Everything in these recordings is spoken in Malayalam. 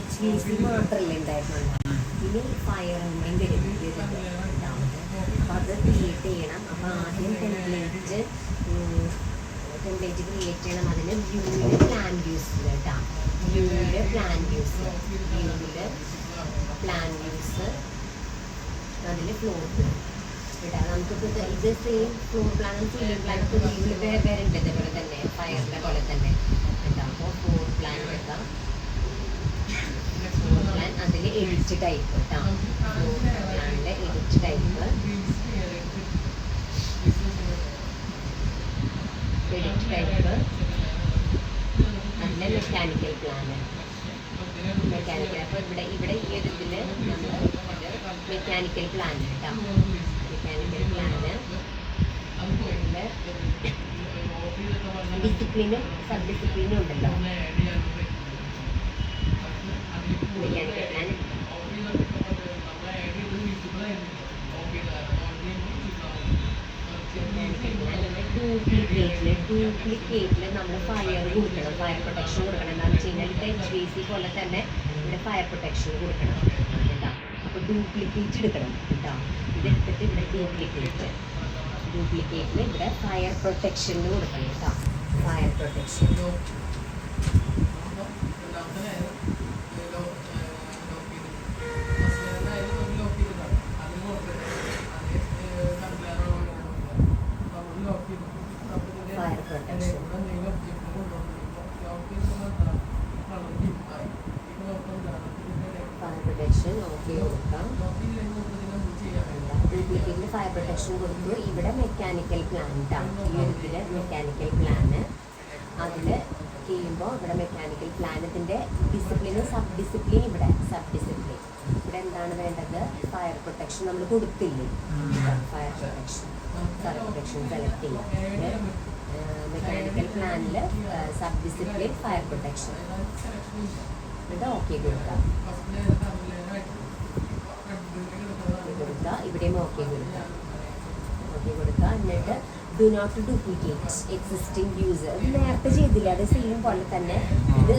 HVAC മാത്രമല്ലേ ഉണ്ടായിരുന്നുള്ളൂ. ഇനി ഫയർ എൻജിൻ വരും രണ്ടാമത്. അപ്പം അത് ക്രിയേറ്റ് ചെയ്യണം. അപ്പോൾ ആദ്യം ടെംപ്ലേറ്റ് ക്രിയേറ്റ് ചെയ്യണം. അതിന് വ്യൂവിൽ പ്ലാൻ വ്യൂസ് കേട്ടോ. വ്യൂവിൽ പ്ലാൻ വ്യൂസ് അതിൽ ഫ്ലോർ പ്ലാൻ കേട്ടോ. നമുക്കിപ്പോൾ ഇത് സെയിം ഫ്ലോർ പ്ലാനും സീലിംഗ് പ്ലാനൊക്കെ വ്യൂവിൽ വേറെ ഉണ്ട്. ഇതേപോലെ തന്നെ ഫയറിൻ്റെ പോലെ തന്നെ കേട്ടോ. അപ്പോൾ ഫ്ലോർ പ്ലാൻ എടുക്കാം. ഫ്ലോർ പ്ലാൻ അതിൽ എഡിറ്റ് ടൈപ്പ് കേട്ടോ. ഫ്ലോർ പ്ലാനിലെ എഡിറ്റ് ടൈപ്പ് അതിലെ മെക്കാനിക്കൽ പ്ലാന്. അപ്പോൾ ഇവിടെ ഈ ഒരു ഇതിൽ നമ്മൾ മെക്കാനിക്കൽ പ്ലാൻ കേട്ടോ. മെക്കാനിക്കൽ പ്ലാന് ഡിസിപ്ലിനും സബ് ഡിസിപ്ലിനും ഉണ്ടല്ലോ. മെക്കാനിക്കൽ പ്ലാൻ ഡ്യൂപ്ലിക്കേറ്റിൽ നമ്മൾ ഫയർ കൊടുക്കണം, ഫയർ പ്രൊട്ടക്ഷൻ കൊടുക്കണം. എന്താണെന്ന് വെച്ച് കഴിഞ്ഞാൽ ഇത് HVAC പോലെ തന്നെ ഇവിടെ ഫയർ പ്രൊട്ടക്ഷൻ കൊടുക്കണം കേട്ടോ. അപ്പോൾ ഡ്യൂപ്ലിക്കേറ്റ് എടുക്കണം കേട്ടോ. ഇതെടുത്തിട്ട് ഇവിടെ ഡ്യൂപ്ലിക്കേറ്റിൽ ഇവിടെ ഫയർ പ്രൊട്ടക്ഷന് കൊടുക്കണം കേട്ടോ. ഫയർ പ്രൊട്ടക്ഷൻ ഡ്യൂപ്ലിക്കേറ്റിൽ ഫയർ പ്രൊട്ടക്ഷൻ കൊടുത്തു. ഇവിടെ മെക്കാനിക്കൽ പ്ലാൻ ട്ടാണ്. ഈ ഒരു ഇതിൽ മെക്കാനിക്കൽ പ്ലാന് അതിൽ ചെയ്യുമ്പോൾ ഇവിടെ മെക്കാനിക്കൽ പ്ലാൻ ഇതിൻ്റെ ഡിസിപ്ലിനും സബ് ഡിസിപ്ലിൻ ഇവിടെ എന്താണ് വേണ്ടത്? ഫയർ പ്രൊട്ടക്ഷൻ നമ്മൾ കൊടുത്തില്ലേ? ഫയർ പ്രൊട്ടക്ഷൻ സെലക്ട് ചെയ്യാം. മെക്കാനിക്കൽ പ്ലാനിൽ സബ് ഡിസിപ്ലിൻ ഫയർ പ്രൊട്ടക്ഷൻ ഇത് ഓക്കെ കൊടുക്കാം. ഇവിടെയും ഓക്കെ കൊടുക്കുക. എന്നിട്ട് do not duplicate existing user. നേരത്തെ ചെയ്തില്ല, അത് സെയിം പോലെ തന്നെ ഇത്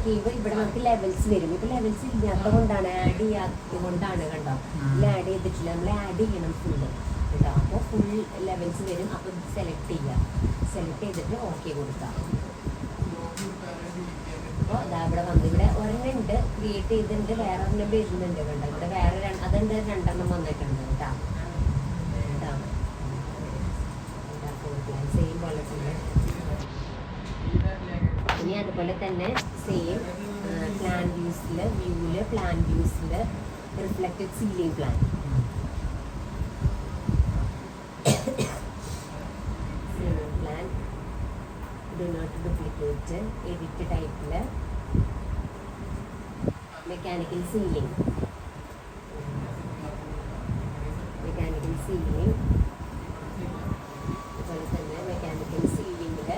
ചെയ്യുമ്പോൾ ഇവിടെ നമുക്ക് ലെവൽസ് വരും. ഇപ്പോൾ ലെവൽസ് ഇല്ലാത്ത കൊണ്ടാണ്, ആഡ് ചെയ്യാത്തത് കൊണ്ടാണ് കണ്ടോ. ഇതിൽ ആഡ് ചെയ്തിട്ടില്ല, നമ്മൾ ആഡ് ചെയ്യണം ഫുള്ള് കേട്ടോ. അപ്പോൾ ഫുൾ ലെവൽസ് വരും. അപ്പോൾ സെലക്ട് ചെയ്തിട്ട് ഓക്കെ കൊടുക്കാം. അപ്പോൾ അതാ ഇവിടെ വന്ന് ഇവിടെ ഒരെണ്ണുണ്ട് ക്രിയേറ്റ് ചെയ്തിട്ടുണ്ട്, വേറെ ഒരെണ്ണം വരുന്നുണ്ട് കണ്ടോ. ഇവിടെ വേറെ അതുണ്ട്, രണ്ടെണ്ണം വന്നിട്ടുണ്ട് കേട്ടോ. സെയിം പോലെ തന്നെ ഇനി അതുപോലെ തന്നെ സെയിം പ്ലാൻ വ്യൂസിൽ reflected ceiling plan do not duplicate edit ടൈപ്പിൽ മെക്കാനിക്കൽ സീലിംഗ് അതുപോലെ തന്നെ മെക്കാനിക്കൽ സീലിംഗിൽ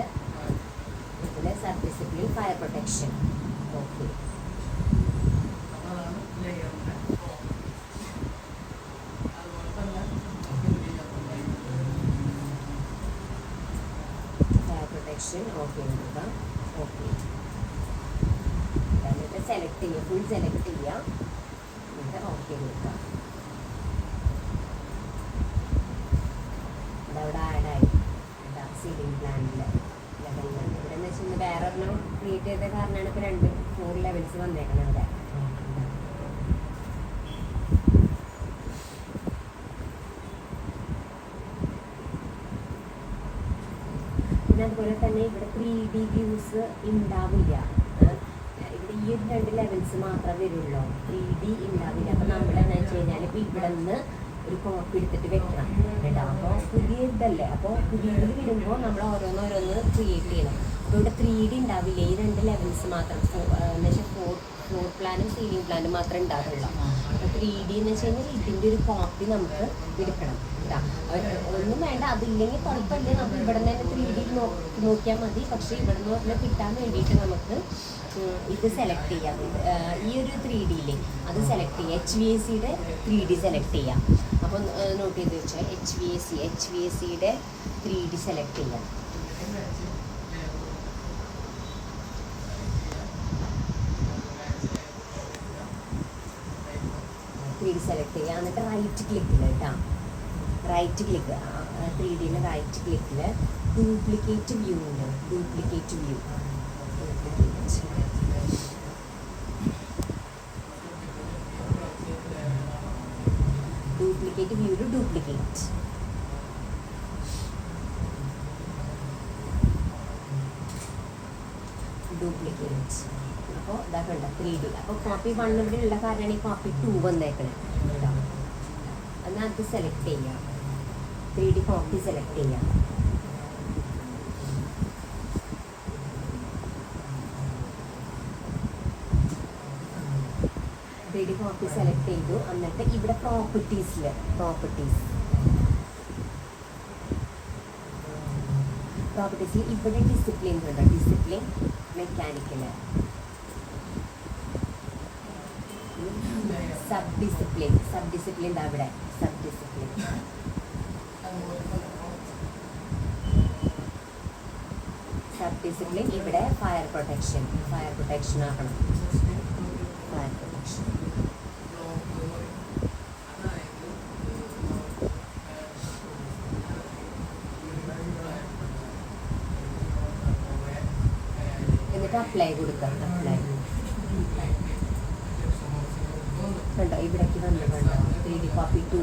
ഇതിൽ sub discipline fire protection okay. Okay കൊടുക്കാം. ഓക്കെ എന്നിട്ട് സെലക്ട് ചെയ്യുക, ഫുൾ സെലക്ട് ചെയ്യുക. എന്നിട്ട് ഓക്കെ കൊടുക്കാം. അതവിടെ ആഡായി സീലിംഗ് പ്ലാനിൽ ലെവലിൽ. ഇവിടെ എന്ന് വെച്ചാൽ വേറെ ഒരെണ്ണം ക്രിയേറ്റ് ചെയ്ത കാരണമാണ് ഇപ്പോൾ 4 ലെവൽസ് വന്നേക്കണം ഇവിടെ. പിന്നെ അതുപോലെ തന്നെ ഇവിടെ 3D വ്യൂസ് ഉണ്ടാവില്ല. ഇവിടെ ഈ ഒരു 2 ലെവൽസ് മാത്രമേ വരുള്ളൂ, 3D ഉണ്ടാവില്ല. അപ്പം നമ്മൾ എന്താ വെച്ച് കഴിഞ്ഞാൽ ഇപ്പോൾ ഇവിടെ നിന്ന് ഒരു കോപ്പി എടുത്തിട്ട് വെക്കണം കേട്ടോ. അപ്പോൾ പുതിയ ഇതല്ലേ, അപ്പോൾ പുതിയതിൽ വരുമ്പോൾ നമ്മൾ ഓരോന്ന് ക്രിയേറ്റ് ചെയ്യണം. അപ്പോൾ ഇവിടെ 3D ഉണ്ടാവില്ല. ഈ 2 ലെവൽസ് മാത്രം എന്ന് വെച്ചാൽ ഫ്ലോർ പ്ലാനും സീലിംഗ് പ്ലാനും മാത്രമേ ഉണ്ടാവുള്ളൂ. അപ്പോൾ 3D എന്ന് വെച്ച് കഴിഞ്ഞാൽ ഇതിൻ്റെ ഒരു കോപ്പി നമുക്ക് എടുക്കണം കേട്ടോ. ഒന്നും വേണ്ട, അതില്ലെങ്കിൽ കുഴപ്പമില്ല, നമുക്ക് ഇവിടെ നിന്ന് തന്നെ 3D നോക്കിയാൽ മതി. പക്ഷേ ഇവിടെ നിന്ന് പറഞ്ഞാൽ കിട്ടാൻ വേണ്ടിയിട്ട് നമുക്ക് ഇത് സെലക്ട് ചെയ്യാം. ഈ ഒരു 3Dയിൽ അത് സെലക്ട് ചെയ്യാം. HVACയുടെ 3D സെലക്ട് ചെയ്യാം. അപ്പോൾ നോട്ട് ചെയ്ത് വെച്ചാൽ HVACയുടെ 3D സെലക്ട് ചെയ്യാം. 3D സെലക്ട് ചെയ്യുക. എന്നിട്ട് റൈറ്റ് ക്ലിക്കിൽ കേട്ടോ, റൈറ്റ് ക്ലിക്ക് 3Dയിൽ റൈറ്റ് ക്ലിക്കിൽ ഡ്യൂപ്ലിക്കേറ്റ് വ്യൂ ഉണ്ട്. ഡ്യൂപ്ലിക്കേറ്റ് വ്യൂ വ്യൂല് ഡ്യൂപ്ലിക്കേറ്റ് അപ്പോൾ ഇതൊക്കെ ഉണ്ട് 3D. അപ്പോൾ കോപ്പി 1 ഇവിടെ ഉള്ള കാരണമാണ് ഈ കോപ്പി 2 വന്നേക്കണേ കേട്ടോ. എന്നാൽ അത് സെലക്ട് ചെയ്യാം, 3D കോപ്പി സെലക്ട് ചെയ്യാം. കോപ്പി സെലക്ട് ചെയ്തു. എന്നിട്ട് ഇവിടെ പ്രോപ്പർട്ടീസിൽ ഇവിടെ ഡിസിപ്ലിൻ ഉണ്ട്. ഡിസിപ്ലിൻ മെക്കാനിക്കൽ സബ് ഡിസിപ്ലിൻ അവിടെ സബ് ഡിസിപ്ലിൻ ഇവിടെ ഫയർ പ്രൊട്ടക്ഷൻ ആക്കണം. ഫയർ പ്രൊട്ടക്ഷൻ എന്നിട്ട് അപ്ലൈ കൊടുക്കാം. അപ്ലൈ കണ്ടോ ഇവിടേക്ക് വന്നിട്ടുണ്ടോ 3D കോപ്പി 2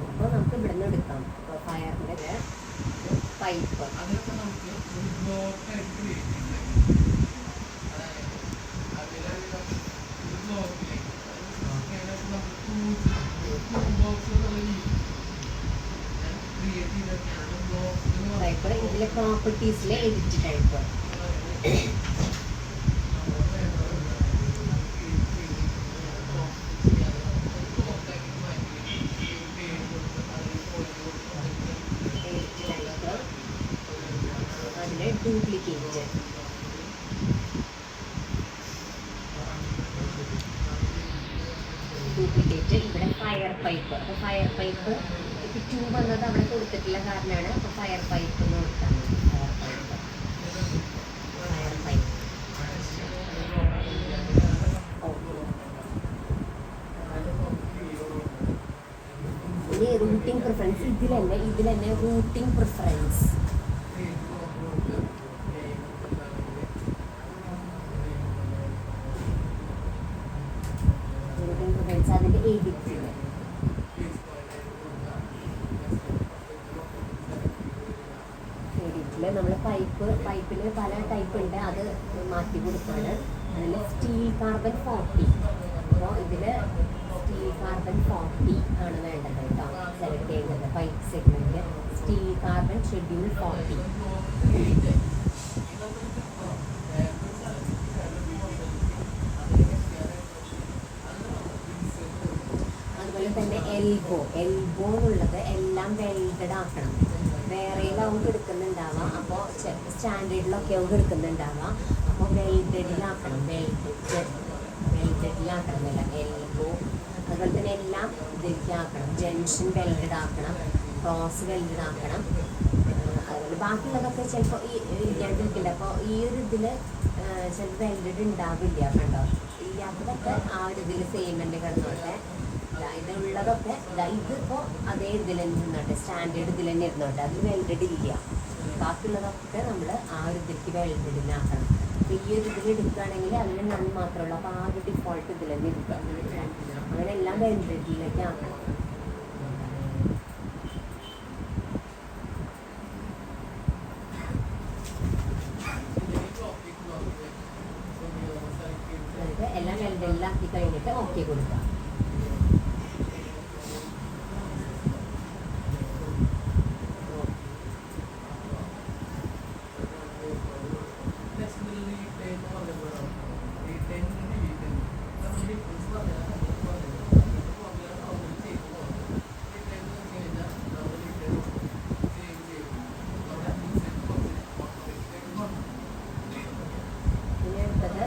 അപ്പോൾ നമുക്ക് ഇവിടെ നിന്ന് എടുക്കാം. ഫയറിൻ്റെ പൈപ്പ് ഇതിലെ പ്രോപ്പർട്ടീസിലെ എഡിറ്റ് ടൈപ്പ് അതിലെ ഡ്യൂപ്ലിക്കേറ്റ് ഇവിടെ ഫയർ പൈപ്പ്. അപ്പോൾ ഫയർ പൈപ്പ് ഇപ്പോൾ 2 വന്നത് അവിടെ കൊടുത്തിട്ടുള്ള കാരണമാണ്. അപ്പോൾ ഫയർ പൈപ്പ് എന്ന് കൊടുത്താൽ ഫയർ പൈപ്പ് ഇനി റൂട്ടിംഗ് പ്രിഫറൻസ് ഇതിൽ തന്നെ റൂട്ടിംഗ് പ്രിഫറൻസ് അതിൻ്റെ എഡിറ്റിൽ നമ്മൾ പൈപ്പിൽ പല ടൈപ്പ് ഉണ്ട്. അത് മാറ്റി കൊടുക്കുകയാണ്. അതിൽ സ്റ്റീൽ കാർബൺ 40. അപ്പോൾ ഇതിൽ സ്റ്റീൽ കാർബൺ 40 ആണ് വേണ്ടത് കേട്ടോ. സെലക്ട് ചെയ്യുന്നത് pipe segment steel carbon schedule 40. അതുപോലെ തന്നെ എൽബോ എന്നുള്ളത് എല്ലാം വെൽഡഡ് ആക്കണം. വേറെയിലാവും എടുക്കുന്നുണ്ടാവാം. അപ്പോൾ സ്റ്റാൻഡേർഡിലൊക്കെ ആവും എടുക്കുന്നുണ്ടാവാം. അപ്പോൾ വെൽഡഡിലാക്കണം. വെൽഡഡിലാക്കണമെന്നില്ല എൽബോ. അതുപോലെ തന്നെ എല്ലാം ഇതിലേക്ക് ആക്കണം. ജംഗ്ഷൻ വെൽഡഡ് ആക്കണം, ക്രോസ് വെൽഡഡ് ആക്കണം. അതുപോലെ ബാക്കിയുള്ളതൊക്കെ ചിലപ്പോൾ ഇല്ലാണ്ടിരിക്കില്ല. അപ്പോൾ ഈ ഒരു ഇതിൽ ചിലപ്പോൾ വെൽഡഡ് ഉണ്ടാവില്ല. കണ്ടോ ഇല്ലാത്തതൊക്കെ ആ ഒരു ഇതിൽ സെയിമെൻ്റ് കിടന്നോട്ടെ. ഇതുള്ളതൊക്കെ ഇതിപ്പോൾ അതേ ഇതിൽ തന്നെ ഇരുന്നോട്ടെ, സ്റ്റാൻഡേർഡ് ഇതിൽ തന്നെ ഇരുന്നോട്ടെ. അതിൽ വെൽഡഡ് ഇല്ല. ബാക്കിയുള്ളതൊക്കെ നമ്മൾ ആ ഒരു ഇതിലേക്ക് വെൽഡഡിനാക്കണം. അപ്പോൾ ഈ ഒരു ഇതിൽ എടുക്കുകയാണെങ്കിൽ അതിന് നൺ മാത്രമേ ഉള്ളൂ. അപ്പോൾ ആ ഒരു ഡിഫോൾട്ട് ഇതിൽ തന്നെ എടുക്കുക. അങ്ങനെ എല്ലാം വെൽഡഡിലേക്ക് ആക്കണം. എല്ലാം വെൽഡഡിലാക്കി കഴിഞ്ഞിട്ട് ഓക്കെ കൊടുക്കുക.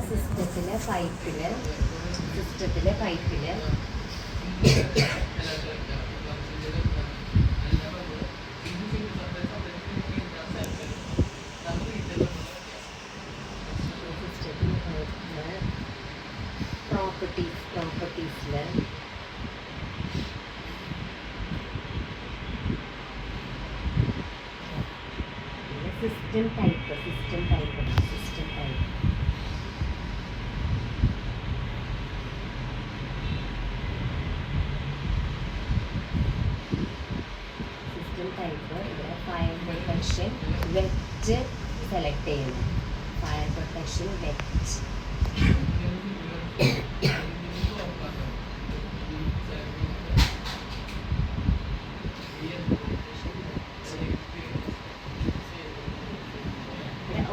സിസ്റ്റത്തിലെ പൈപ്പിൽ system type system type system type system type ഇവിടെ ഫയർ പ്രൊട്ടക്ഷൻ വെറ്റ് സെലക്ട് ചെയ്യുന്നു. Fire protection wet.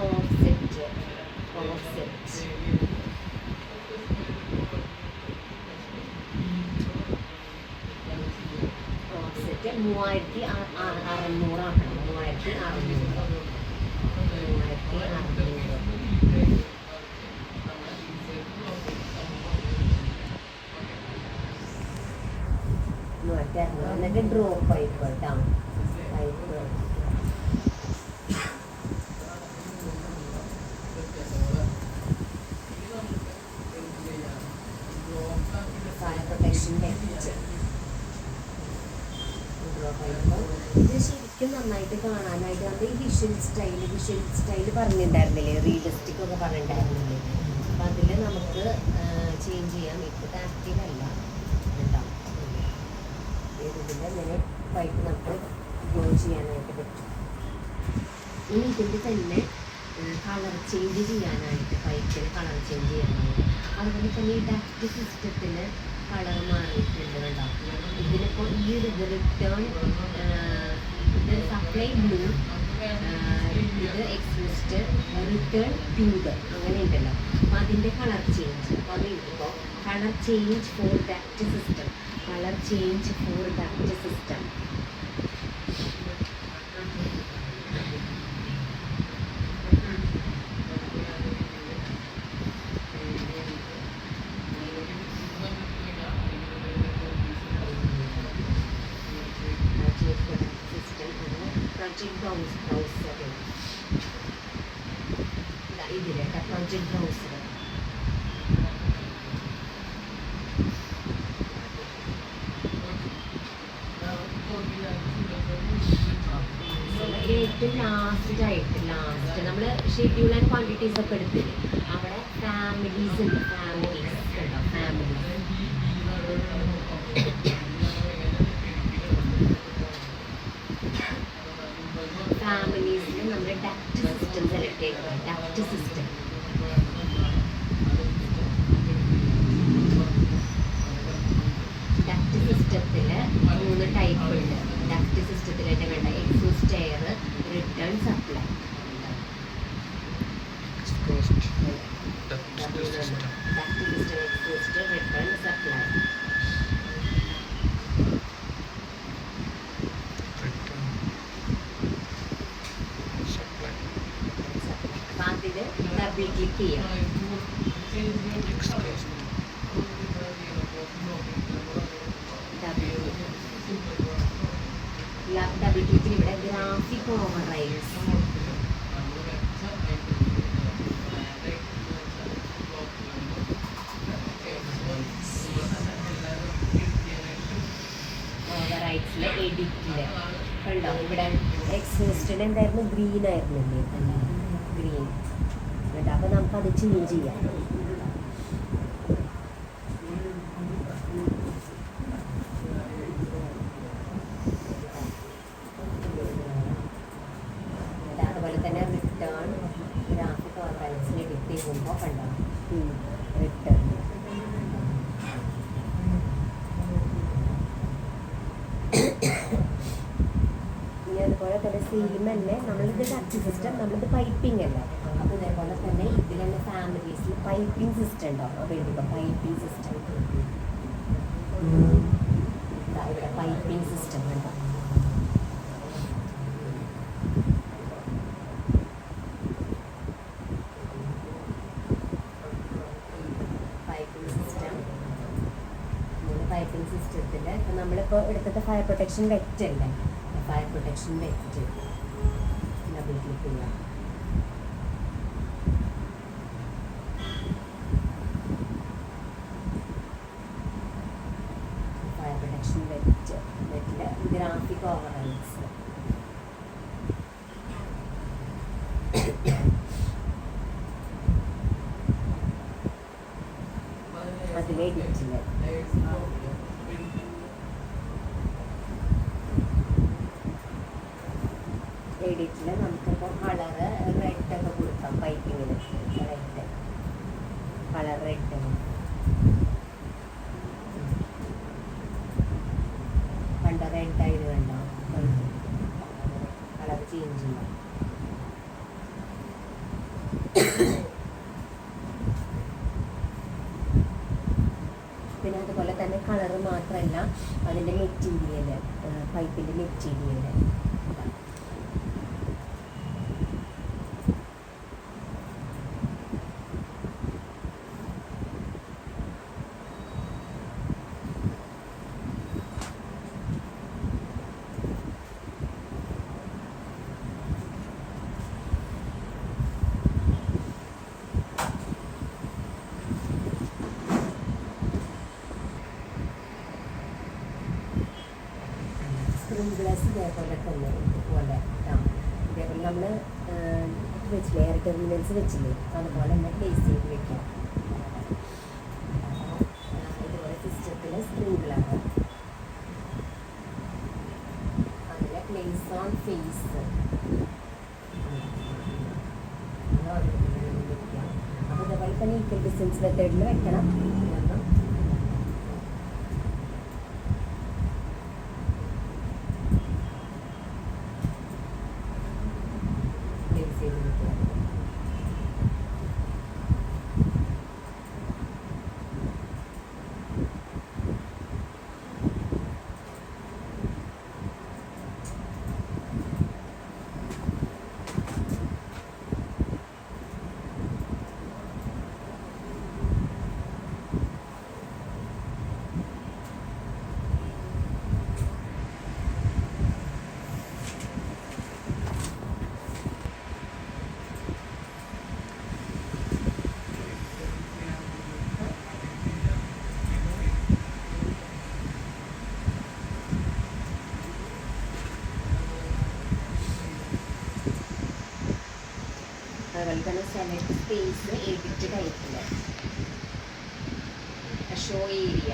ഓഫ്സെറ്റ് 3600 ആക്കണം. 3600 എന്നിട്ട് ഡ്രോപ്പ് പൈപ്പ് കേട്ടോ. Pipe fire protection wet. ഇത് ശരിക്കും നന്നായിട്ട് കാണാനായിട്ട് നമ്മൾ ഈ വിഷ്വൽ സ്റ്റൈൽ പറഞ്ഞിട്ടുണ്ടായിരുന്നില്ലേ, റിയലിസ്റ്റിക് ഒക്കെ പറഞ്ഞിട്ടുണ്ടായിരുന്നില്ലേ. അപ്പം അതിൽ നമുക്ക് ചേഞ്ച് ചെയ്യാം. ഇപ്പോൾ ആക്റ്റീവ് അല്ല കേട്ടോ. ഇതിൻ്റെ ഇങ്ങനെ പൈപ്പ് നമുക്ക് ഗ്രോ ചെയ്യാനായിട്ട് പറ്റും. ഇനി ഇതിൻ്റെ തന്നെ കളർ ചേഞ്ച് ചെയ്യാനായിട്ട്, പൈപ്പിന് കളർ ചേഞ്ച് ചെയ്യാനായിട്ട്, അതുപോലെ തന്നെ ഈ ഡക്റ്റ് സിസ്റ്റത്തിന് കളർ മാറിയിട്ടുണ്ട് കേട്ടോ. ഇതിനിപ്പോൾ ഈ ഒരു റിട്ടേൺ ഇത് സപ്ലൈ ബ്ലൂ, ഇത് എക്സ്പോസ്റ്റ്, റിട്ടേൺ പിങ്ക്, അങ്ങനെ ഉണ്ടല്ലോ. അപ്പോൾ അതിൻ്റെ കളർ ചേഞ്ച്. അപ്പോൾ അത് ഇപ്പോൾ colour change for duct system, colour change for duct system. Project browser ഇതിൽ പ്രൊജക്ട് ബ്രൗസർ ഏറ്റവും ലാസ്റ്റ് നമ്മൾ ഷെഡ്യൂൾ ആൻഡ് ക്വാണ്ടിറ്റീസ് ഒക്കെ എടുത്തില്ലേ, അവിടെ ഫാമിലീസ് ഉണ്ട്. ഫാമിലീസ് ഉണ്ടോ? ഫാമിലീസിൽ നമ്മൾ ഡക്റ്റ് സിസ്റ്റം സെലക്ട് ചെയ്യുക. ഡക്റ്റ് സിസ്റ്റം സിസ്റ്റത്തിൽ 3 ടൈപ്പ് ഉണ്ട്. ഡക്റ്റ് സിസ്റ്റത്തിലായിട്ട് വേണ്ട exhaust air, return, supply. Duct system exhaust, return, supply. അതിൽ ഡബിൾ ക്ലിക്ക് ചെയ്യാം. ഡബിൾ ക്ലിക്കിൽ ഇവിടെ ഗ്രാഫിക് ഓവർറൈഡ്സ്, ഓവർറൈഡ്സിൽ എഡിറ്റിൽ കണ്ടോ. ഇവിടെ എക്സോസ്റ്റിന് എന്തായിരുന്നു? ഗ്രീൻ ആയിരുന്നില്ലേ? ഗ്രീൻ കേട്ടോ. അപ്പോൾ നമുക്കത് ചേഞ്ച് ചെയ്യാം. അതുപോലെ തന്നെ റിട്ടേൺ ഗ്രാഫിക് ഓവർറൈഡ്സിൽ എഡിറ്റ് ചെയ്യുമ്പോൾ കണ്ടോ റിട്ടേൺ. ഇനി അതുപോലെ തന്നെ സെയിം തന്നെ നമ്മളിത് ഡക്റ്റ് സിസ്റ്റം, നമ്മളിത് പൈപ്പിംഗ് അല്ലേ. അപ്പോൾ ഇതേപോലെ തന്നെ ഇതിൽ തന്നെ ഫാമിലീസിൽ പൈപ്പിംഗ് സിസ്റ്റം ഉണ്ടാവും. അപ്പോൾ എഴുതുമ്പോൾ പൈപ്പിംഗ് സിസ്റ്റം, ഇവിടെ പൈപ്പിംഗ് സിസ്റ്റം ഉണ്ടോ. പൈപ്പിംഗ് സിസ്റ്റത്തിൽ ഇപ്പം നമ്മളിപ്പോൾ എടുത്തത് ഫയർ പ്രൊട്ടക്ഷൻ വെറ്റ് അല്ലേ. Fire protection wet double click ചെയ്യാം. ഫയർ പ്രൊട്ടക്ഷൻ വെറ്റിൽ ഗ്രാഫിക് ഓവർറൈഡ്സ്. സിസ്റ്റത്തിൽ എഡിറ്റില് നമുക്കിപ്പോൾ കളറ് റെഡൊക്കെ കൊടുക്കാം. പൈപ്പിങ്ങിന് റെഡ് കളർ റെഡ് കണ്ടോ, റെഡ് ആയത് കണ്ടോ, കളർ ചേഞ്ച് ചെയ്യാം. പിന്നെ അതുപോലെ തന്നെ കളറ് മാത്രമല്ല അതിൻ്റെ മെറ്റീരിയൽ, പൈപ്പിൻ്റെ മെറ്റീരിയൽ സ്പ്രിംഗ്ലേഴ്സ് ഇതേപോലെ തന്നെ ഇതുപോലെ ഇതേപോലെ നമ്മൾ വെച്ചില്ലേ, എയർ ടെർമിനൽസ് വെച്ചില്ലേ, അതുപോലെ തന്നെ പ്ലേസ് ചെയ്ത് വെക്കാം. ഇതുപോലെ സിസ്റ്റത്തിൽ സ്പ്രിംഗ്ലർ അതിലെ പ്ലേസ് ഓൺ ഫേസ് വെക്കാം. അപ്പോൾ ഇതേപോലെ തന്നെ ഈക്വൽ ഡിസ്റ്റൻസ് മെത്തേഡിൽ വെക്കണം. അതുപോലെ തന്നെ സെലക്ട് സ്പേസ് എഡിറ്റ് ടൈപ്പിൽ ഷോ ഏരിയ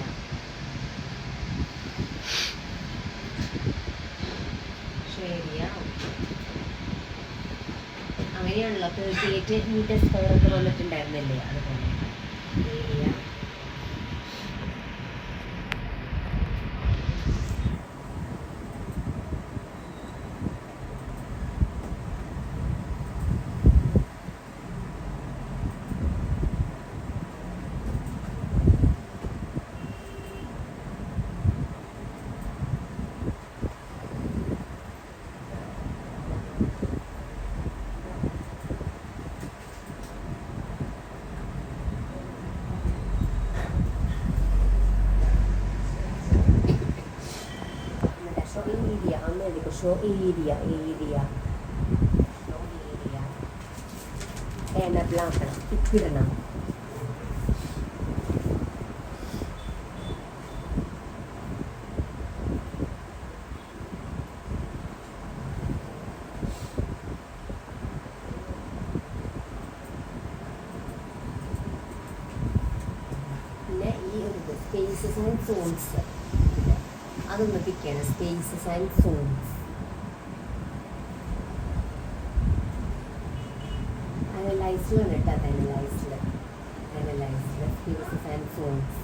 അങ്ങനെയാണല്ലോ 38 മീറ്റർ സ്ക്വയർ ഒക്കെ വന്നിട്ടുണ്ടായിരുന്നല്ലേ, അതുപോലെ ഏരിയ show area enable ആക്കണം, ഇപ്പിടണം. പിന്നെ ഈ ഒരു സ്പേസസ് ആൻഡ് സോൺസ് അതൊന്ന് പിക്ക് ചെയ്യണം. സ്പേസസ് ആൻഡ് സോൺസ് അനലൈസിലാണ് കേട്ടോ, അനലൈസിൽ spaces and zones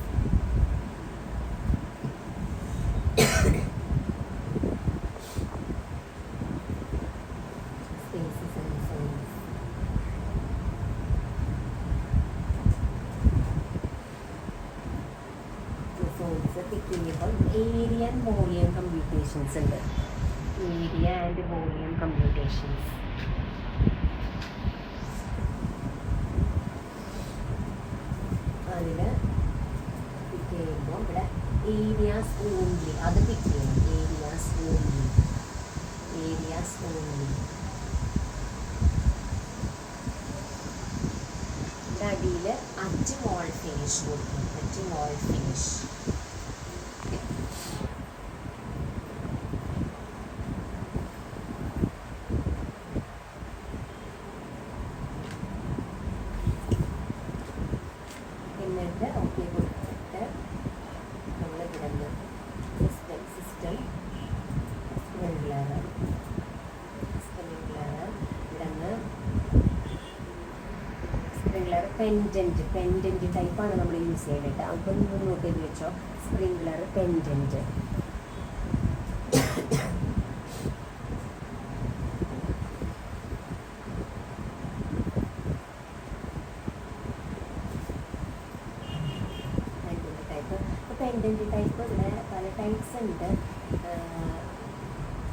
area and volume computations ഉണ്ട്. ഏരിയ ആൻഡ് വോളിയം കമ്പ്യൂട്ടേഷൻസ് അതിൽ പിക്ക് ചെയ്യുമ്പോൾ ഇവിടെ ഏരിയാസ് ഓൺലി അത് പിക്ക് ചെയ്യണം. ഏരിയാസ് ഓൺലി ഇവിടെ അടിയിൽ അറ്റ് വാൾ ഫിനിഷ് കൊടുക്കും. അറ്റ് വാൾ ഫിനിഷ് പെൻഡൻറ്റ് ടൈപ്പാണ് നമ്മൾ യൂസ് ചെയ്യേണ്ടത്. അപ്പോൾ നിങ്ങൾ നോട്ട് ചെയ്ത് വെച്ചോ, സ്പ്രിംഗ്ലർ പെൻഡൻറ്റ്. പെൻഡൻറ്റ് ടൈപ്പ് ഇവിടെ പല ടൈപ്സ് ഉണ്ട്.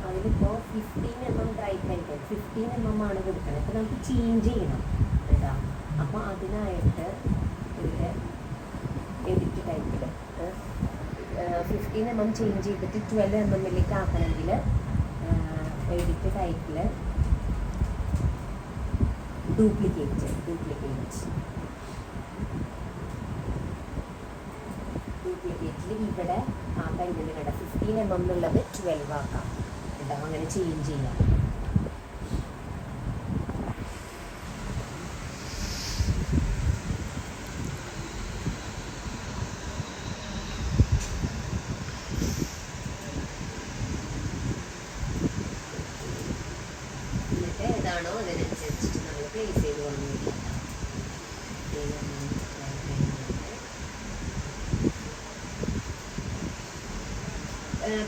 അതിലിപ്പോൾ 15 mm ഡ്രൈ പെൻഡൻറ്റ് 15 mm ആണ് കൊടുക്കുന്നത്. അപ്പോൾ നമുക്ക് ചേഞ്ച് ചെയ്യണം കേട്ടോ. അപ്പോൾ അതിനായിട്ട് ഇതിൽ എഡിറ്റ് ടൈപ്പിൽ 15 mm ചേഞ്ച് ചെയ്തിട്ട് 12 mm ആക്കണമെങ്കിൽ എഡിറ്റ് ടൈപ്പിൽ ഡ്യൂപ്ലിക്കേറ്റിൽ ഇവിടെ ആ പെൻഡിൽ കണ്ട 15 mm എന്നുള്ളത് 12 ആക്കാം കേട്ടോ. അങ്ങനെ ചേഞ്ച് ചെയ്യാം. എന്നിട്ട് ഏതാണോ അതിനനുസരിച്ചിട്ട് നമ്മൾ പ്ലേസ് ചെയ്ത് കൊണ്ടുവരിക.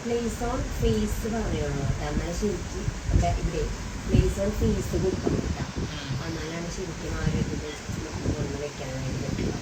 പ്ലേസ് ഓൺ ഫേസ് പറയുള്ളൂ കേട്ടോ. എന്നാൽ ശരിക്കും ഇവിടെ പ്ലേസ് ഓൺ ഫേസ് കൊടുക്കണം കേട്ടോ. എന്നാലാണ് ശരിക്കും ആ ഒരു ഇത് കൊണ്ട് വെക്കാനായിട്ട് പറ്റുക.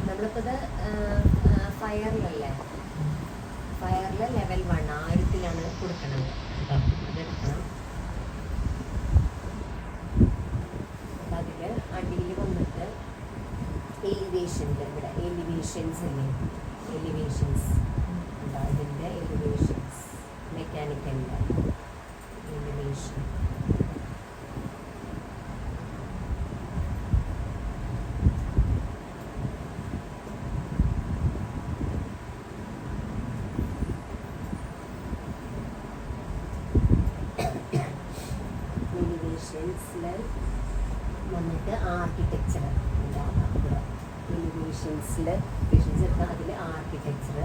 നമ്മളിപ്പോൾ ഇത് ഫയറിലല്ലേ, ഫയറിൽ ലെവൽ 1 1000-ലാണ് കൊടുക്കണത്. അതെടുക്കണം. അതിൽ അടിയിൽ വന്നിട്ട് എലിവേഷൻ്റെ ഇവിടെ എലിവേഷൻസ് അല്ലേ, എലിവേഷൻസ് ഉണ്ടോ? ഇതിൻ്റെ എലിവേഷൻസ് മെക്കാനിക്കലിൻ്റെ എലിവേഷൻ. വന്നിട്ട് ആർക്കിടെക്ചർ എലിവേഷൻസിൽ എടുത്താൽ അതിൽ ആർക്കിടെക്ചർ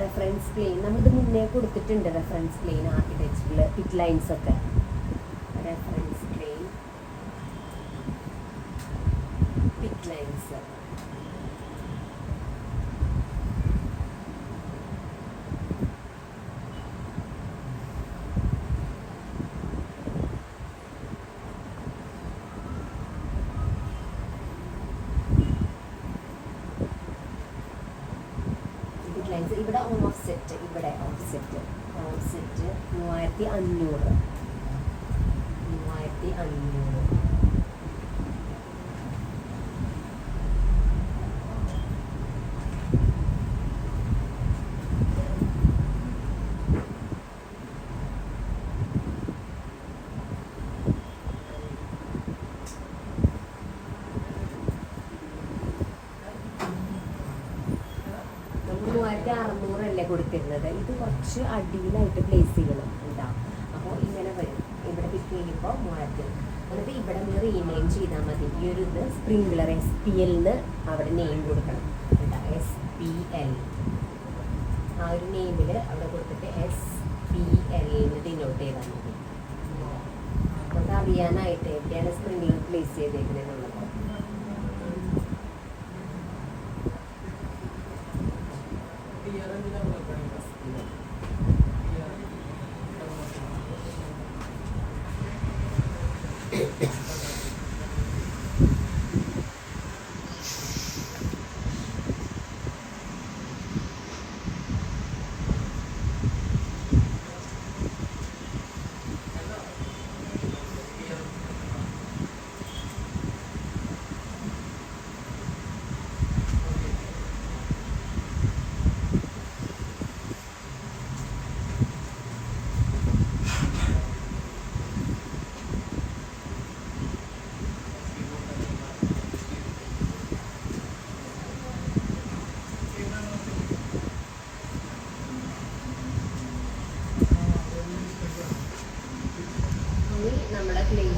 റെഫറൻസ് പ്ലെയിൻ നമ്മളിത് മുന്നേ കൊടുത്തിട്ടുണ്ട്. റെഫറൻസ് പ്ലെയിൻ ആർക്കിടെക്ചറിൽ പിറ്റ് ലൈൻസ് ഒക്കെ റെഫറൻസ് പ്ലെയിൻ പിറ്റ് ലൈൻസ്. ഇവിടെ ഓഫ്സെറ്റ് 3500. കൊടുത്തിരുന്നത് ഇത് കുറച്ച് അടിയിലായിട്ട് പ്ലേസ് ചെയ്യണം എന്താ. അപ്പോൾ ഇങ്ങനെ വരും. ഇവിടെ പിക്ക് ചെയ്യുമ്പോൾ 3000. എന്നിട്ട് ഇവിടെ നിന്ന് റീനെയിം ചെയ്താൽ മതി. ഈ ഒരു ഇത് സ്പ്രിംഗ്ലർ SPL അവിടെ നെയിം കൊടുക്കണം കേട്ടോ. SPL ആ ഒരു നെയിമിൽ അവിടെ കൊടുത്തിട്ട് SPL ഡിനോട്ട് ചെയ്താൽ മതി. നമുക്ക് അറിയാനായിട്ട് എവിടെയാണ് സ്പ്രിംഗ്ലർ പ്ലേസ് ചെയ്തേക്കുന്നത് എന്നുള്ളത്.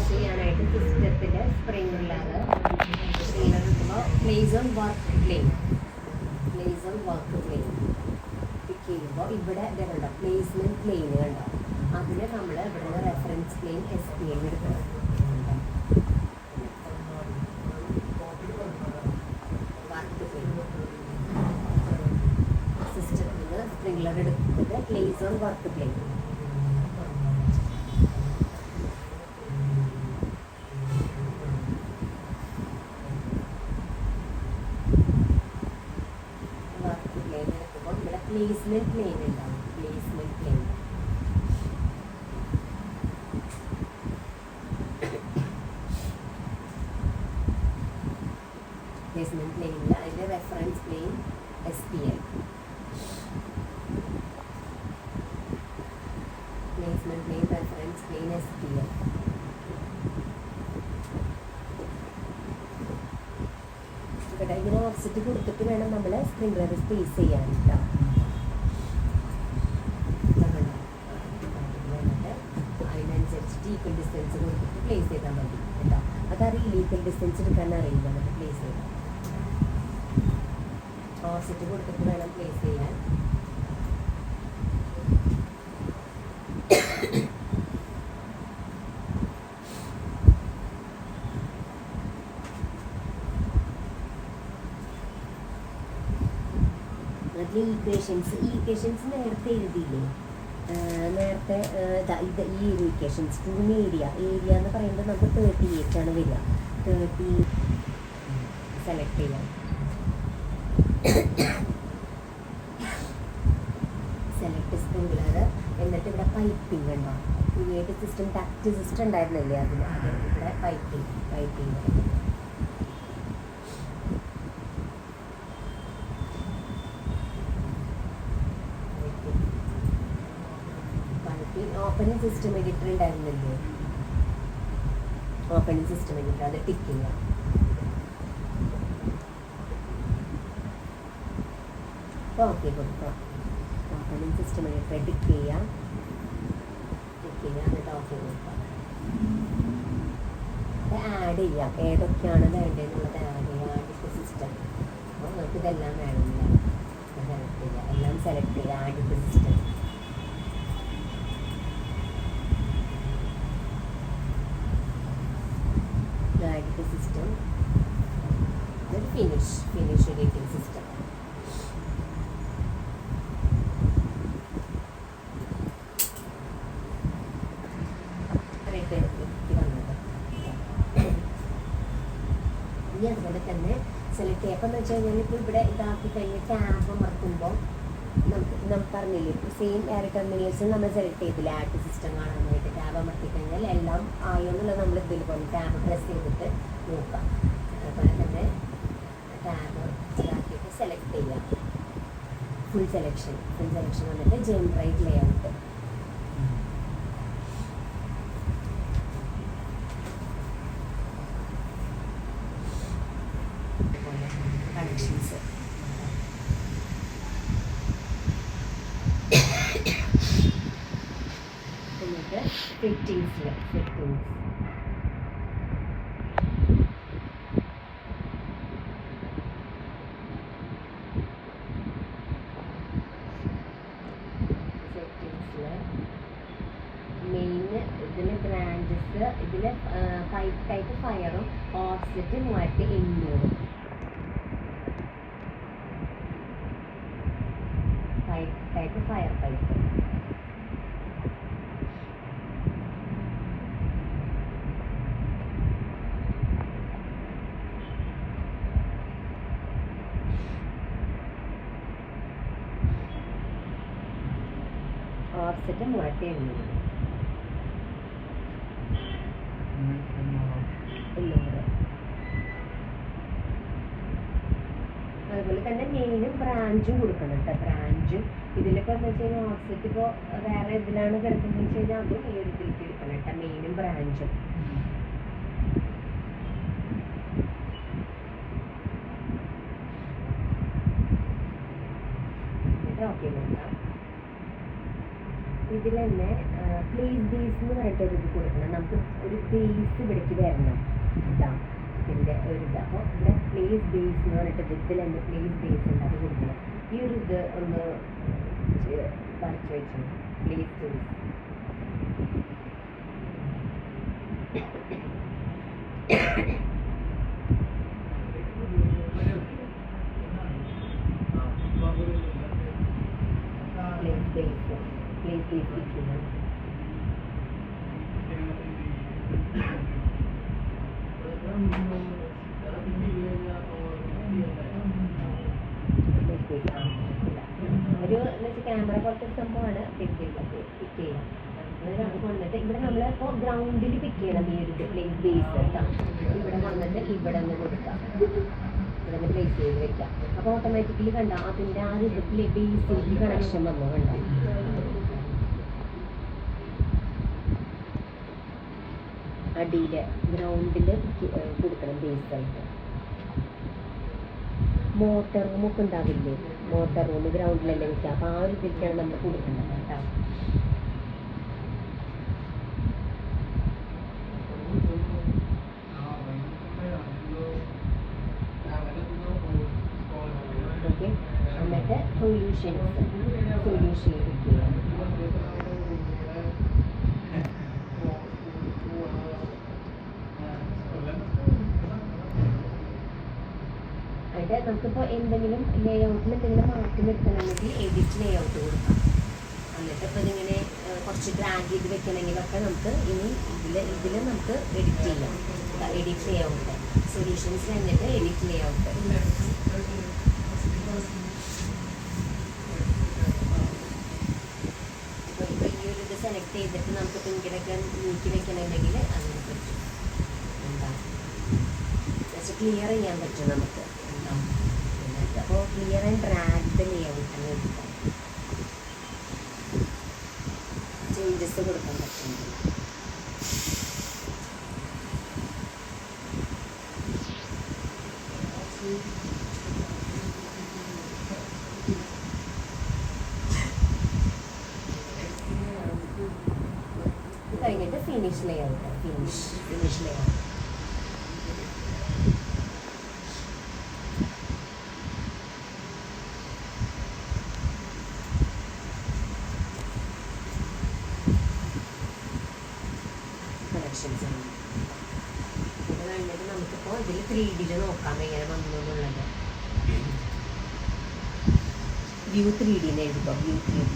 ചെയ്യാനായിട്ട് സിസ്റ്റത്തിൽ സ്പ്രിംഗ്ലർ എടുക്കുമ്പോൾ പ്ലേസ് ഓൺ വർക്ക് പ്ലെയിൻ പിക്ക് ചെയ്യുമ്പോൾ ഇവിടെ ഇതുണ്ടോ പ്ലേസ്മെൻറ്റ് പ്ലെയിൻ കണ്ടോ, അതിന് നമ്മൾ ഇവിടെ റെഫറൻസ് പ്ലെയിൻ SPL എടുക്കണം. സിസ്റ്റത്തിൽ നിന്ന് സ്പ്രിംഗ്ലർ എടുക്കുന്നത് place on work plane. Placement plane ഉണ്ടാവും. പ്ലേസ്മെന്റ് പ്ലെയിനിൽ അതിൻ്റെ reference plane SPL. Placement plane reference plane SPL. ഇവിടെ ഇങ്ങനെ ഓഫ്സെറ്റ് കൊടുത്തിട്ട് വേണം നമ്മൾ സ്പ്രിംഗ്ലർ സ്പേസ് ചെയ്യാൻ കേട്ടോ. ഈക്വൽ ഡിസ്റ്റൻസ് കൊടുത്തിട്ട് പ്ലേസ് ചെയ്താൽ മതി കേട്ടോ. അതറിയില്ല, ഈക്വൽ ഡിസ്റ്റൻസ് എടുക്കാൻ അറിയില്ല നമുക്ക് പ്ലേസ് ചെയ്യാം. ഓഫ്സെറ്റ് കൊടുത്തിട്ട് വേണം പ്ലേസ് ചെയ്യാൻ. അതിൽ ഈക്വേഷൻസ് നേരത്തെ എഴുതിയില്ലേ, നേരത്തെ ഇത് ഈ ഒരു ഇക്വേഷൻസ് ടൂൺ ഏരിയ എന്ന് പറയുമ്പോൾ നമുക്ക് 38 ആണ് വരിക. 30 സെലക്ട് ചെയ്യാം. സെലക്ട് സ്പ്രിംഗ്ലർ, എന്നിട്ട് ഇവിടെ പൈപ്പിംഗ് ഉണ്ടോ, ക്രിയേറ്റ് സിസ്റ്റം ടക്റ്റ് സിസ്റ്റം ഉണ്ടായിരുന്നില്ലേ, അതിന് അത് ഇവിടെ പൈപ്പിംഗ് ഓപ്പണിംഗ് സിസ്റ്റം എഡിറ്റർ ഉണ്ടായിരുന്നില്ലേ, ഓപ്പണിംഗ് സിസ്റ്റം എഡിറ്റർ അത് ടിക്ക് ചെയ്യാം. ഓക്കെ കൊടുക്കാം. ഓപ്പണിംഗ് സിസ്റ്റം എഡിറ്റർ ടിക്ക് ചെയ്യാം എന്നിട്ട് ഓക്കെ കൊടുക്കാം. ആഡ് ചെയ്യാം, ഏതൊക്കെയാണ് വേണ്ടതെന്നുള്ളത് ആഡ് ചെയ്യാം. ആഡ് സിസ്റ്റം, അപ്പോൾ നമുക്ക് ഇതെല്ലാം വേണമെന്നില്ല, സെലക്ട് ചെയ്യാം, എല്ലാം സെലക്ട് ചെയ്യാം. Add system system finish editing system. ഇനി അതുപോലെ തന്നെ സെലക്ട് ചെയ്യാം. അപ്പം എന്ന് വെച്ച് കഴിഞ്ഞാൽ ഇപ്പോൾ ഇവിടെ ഇതാക്കി കഴിഞ്ഞ് ടാബ് അമർത്തുമ്പോൾ നമുക്ക് പറഞ്ഞില്ലേ, സെയിം എയർ ടെർമിനേഴ്സ് നമ്മൾ സെലക്ട് ചെയ്തില്ല ആഡ് സിസ്റ്റം കാണാനായിട്ട്. ടാബ് അമർത്തി കഴിഞ്ഞാൽ എല്ലാം ആയോ എന്നുള്ളത് നമ്മൾ ഇതിൽ പോലെ ടാബ് പ്രസ് ചെയ്തിട്ട് നോക്കാം. അതുപോലെ തന്നെ ടാബ് ഇതാക്കിയിട്ട് സെലക്ട് ചെയ്യാം. ഫുൾ സെലക്ഷൻ വന്നിട്ട് ജനറേറ്റ് ലേഔട്ട്. കണക്ഷൻസ് എന്നിട്ട് ഫിറ്റിങ്സ് മെയിൻ ഇതിൽ ബ്രാഞ്ചസ്, ഇതിൽ പൈപ്പ് ടൈപ്പ് ഫയറും offset 3800. Pipe type fire pipe offset 3800. അതുപോലെ തന്നെ മെയിനും ബ്രാഞ്ചും കൊടുക്കണം കേട്ടോ. ബ്രാഞ്ചും ഇതിലിപ്പോൾ എന്താ വെച്ച് കഴിഞ്ഞാൽ ഓഫ്സെറ്റ് ഇപ്പോൾ വേറെ ഇതിലാണ് കിടക്കുന്നത് വെച്ച് കഴിഞ്ഞാൽ അതും ഈ ഒരു ഇതിലേക്ക് എടുക്കണം കേട്ടോ, മെയിനും ബ്രാഞ്ചും. എന്നിട്ട് ഓക്കെ കൊടുക്കാം. ഇതിൽ തന്നെ പ്ലേസ് ബേസ് എന്ന് പറഞ്ഞിട്ട് ഒരു ഇത് കൊടുക്കണം. നമുക്ക് ഒരു ബേസ് ഇവിടേക്ക് വരണം കേട്ടോ. ഇതിൻ്റെ ഒരു ഇത് അപ്പോൾ ഇവിടെ പ്ലേസ് ബേസ് എന്ന് പറഞ്ഞിട്ട് ഇതിൽ തന്നെ പ്ലേസ് ബേസ് ഉണ്ട്, അത് കൊടുക്കണം. ഈ ഒരു ഇത് ഒന്ന് വരച്ച് വെച്ചു. പ്ലേസ് ബേസ് ഇരിക്കുന്നത്. ഒരു ക്യാമറ പോലത്തെ ഒരു സംഭവമാണ് പിക്ക് ചെയ്യാം. അത് കൊണ്ടിട്ട് ഇവിടെ നമ്മൾ ഇപ്പോൾ ഗ്രൗണ്ടിൽ പിക്ക് ചെയ്യണം. ഈ ഒരു പ്ലേസ് ബേസ് കേട്ടോ. ഇവിടെ വന്നിട്ട് ഇവിടെ നിന്ന് കൊടുക്കാം, ഇവിടെ നിന്ന് പ്ലേസ് ചെയ്ത് വെക്കാം. അപ്പോൾ ഓട്ടോമാറ്റിക്കലി കണ്ട അതിൻ്റെ ആ ഒരു ബേസിലേക്ക് കണക്ഷൻ വന്നു കണ്ട. അടിയിൽ ഗ്രൗണ്ടിൽ കൊടുക്കണം ബേസായിട്ട്. മോട്ടർ റൂമൊക്കെ ഉണ്ടാവില്ലേ, മോട്ടർ റൂം ഗ്രൗണ്ടിലെല്ലാം വെക്കുക. അപ്പോൾ ആ ഒരു ഇതിലേക്കാണ് നമ്മൾ കൊടുക്കുന്നത് കേട്ടോ. ഓക്കെ, എന്നിട്ട് സൊല്യൂഷൻ ചെയ്യാം. നമുക്കിപ്പോൾ എന്തെങ്കിലും ലേഔട്ടിൽ എന്തെങ്കിലും മാറ്റം വരുത്തണമെങ്കിൽ എഡിറ്റ് ലേഔട്ട് കൊടുക്കാം. എന്നിട്ട് ഇപ്പോൾ ഇതിങ്ങനെ കുറച്ച് ഡ്രാഗ് ചെയ്ത് വെക്കണമെങ്കിലൊക്കെ നമുക്ക് ഇനി ഇതിൽ നമുക്ക് എഡിറ്റ് ചെയ്യാം. എഡിറ്റ് ലേഔട്ട് സൊല്യൂഷൻസ് കഴിഞ്ഞിട്ട് എഡിറ്റ് ലേഔട്ട്. ഇപ്പോൾ ഈ ഒരു ഇത് സെലക്ട് ചെയ്തിട്ട് നമുക്കിപ്പോൾ ഇങ്ങനെയൊക്കെ നീക്കി വെക്കണമെങ്കിൽ അതിനെ പറ്റും. എന്താ ക്ലിയർ ചെയ്യാൻ പറ്റും നമുക്ക്. അപ്പോൾ ക്ലിയർ ആൻഡ് ഡ്രാഗ് ലേഔട്ട് എടുക്കാം. ചേഞ്ചസ് കൊടുക്കാൻ പറ്റും. ഇത് കഴിഞ്ഞിട്ട് ഫിനിഷ് ലേഔട്ട്. ഫിനിഷ് ലേഔട്ട് ഇത് കഴിഞ്ഞിട്ട് നമുക്കിപ്പോൾ ഇതിൽ 3D നോക്കാം എങ്ങനെ വന്നു എന്നുള്ളത്. വ്യൂ 3D എഴുതിക്കോ. വ്യൂ 3D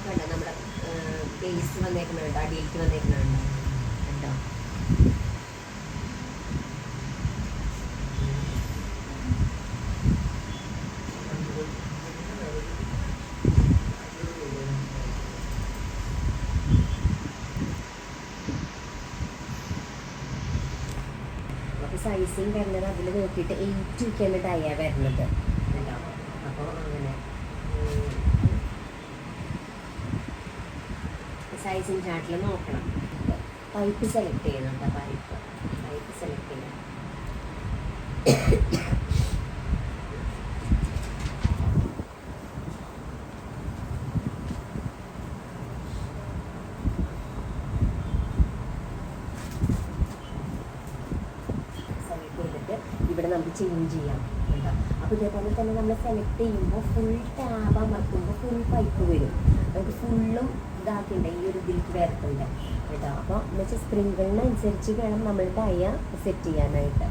വേണ്ട. നമ്മുടെ ബേസ് വന്നേക്കുന്നുണ്ട്, അടിയിലേക്ക് വന്നേക്കുന്നുണ്ട് കേട്ടോ. സൈസിങ് വരുന്നത് അതിൽ നോക്കിയിട്ട് 8 ഒക്കെയാണ് ഡയ വരുന്നത്. അപ്പോൾ അങ്ങനെ സൈസിങ് ചാർട്ടിൽ നോക്കണം. പൈപ്പ് സെലക്ട് ചെയ്യുന്നുണ്ട്. പൈപ്പ് സെലക്ട് ചെയ്യണം. ഇവിടെ നമുക്ക് ചേഞ്ച് ചെയ്യാം കേട്ടോ. അപ്പോൾ ഇതേപോലെ തന്നെ നമ്മൾ സെലക്ട് ചെയ്യുമ്പോൾ ഫുൾ ടാബ് അമർത്തുമ്പോൾ ഫുൾ പൈപ്പ് വരും. നമുക്ക് ഫുള്ളും ഇതാക്കിണ്ട് ഈ ഒരു ഇതിലേക്ക് വരത്തുണ്ട് കേട്ടോ. അപ്പോൾ എന്ന് വെച്ചാൽ സ്പ്രിങ്കിളിനനുസരിച്ച് വേണം നമ്മൾ ഡയ സെറ്റ് ചെയ്യാനായിട്ട്.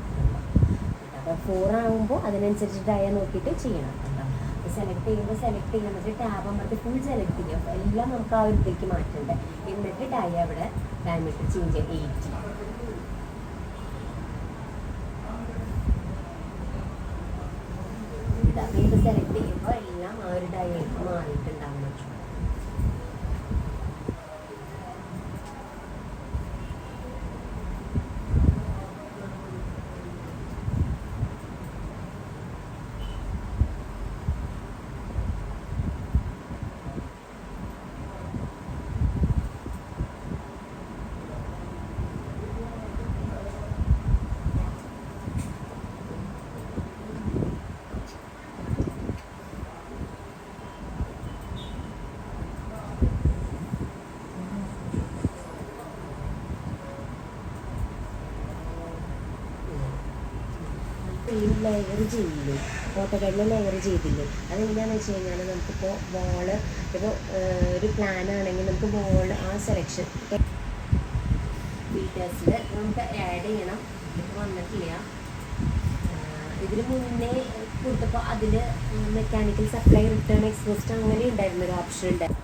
അപ്പോൾ 4 ആകുമ്പോൾ അതിനനുസരിച്ച് ഡയ നോക്കിയിട്ട് ചെയ്യണം കേട്ടോ. സെലക്ട് ചെയ്യുമ്പോൾ എന്നിട്ട് ടാബ് അമർത്തി ഫുൾ സെലക്ട് ചെയ്യാം. എല്ലാം നമുക്ക് ആ ഒരു ഇതിലേക്ക് മാറ്റണ്ടേ. എന്നിട്ട് ഡയ അവിടെ ഡയമീറ്റർ ചേഞ്ച് ചെയ്യാം. 8 ഇത് സെലക്ട് ചെയ്യുമ്പോൾ എല്ലാം ആ ഒരു ഡയക്ക് മാറിയിട്ടുണ്ടാകും. ലെയർ ചെയ്യില്ലേ, ഓട്ടോകാഡിൽ ലെയർ ചെയ്തില്ലേ, അതെങ്ങനെയാണെന്ന് വെച്ച് കഴിഞ്ഞാൽ നമുക്കിപ്പോൾ വോള് ഇപ്പോൾ ഒരു പ്ലാൻ ആണെങ്കിൽ നമുക്ക് വോള് ആ സെലക്ഷൻ ഡീറ്റെയിൽസിൽ നമുക്ക് ആഡ് ചെയ്യണം. ഇത് വന്നിട്ടില്ല. ഇതിന് മുന്നേ കൊടുത്തപ്പോൾ അതിൽ മെക്കാനിക്കൽ സപ്ലൈ റിട്ടേൺ എക്സ്പോസ്റ്റ് അങ്ങനെ ഉണ്ടായിരുന്നൊരു ഓപ്ഷൻ ഉണ്ടായിരുന്നു.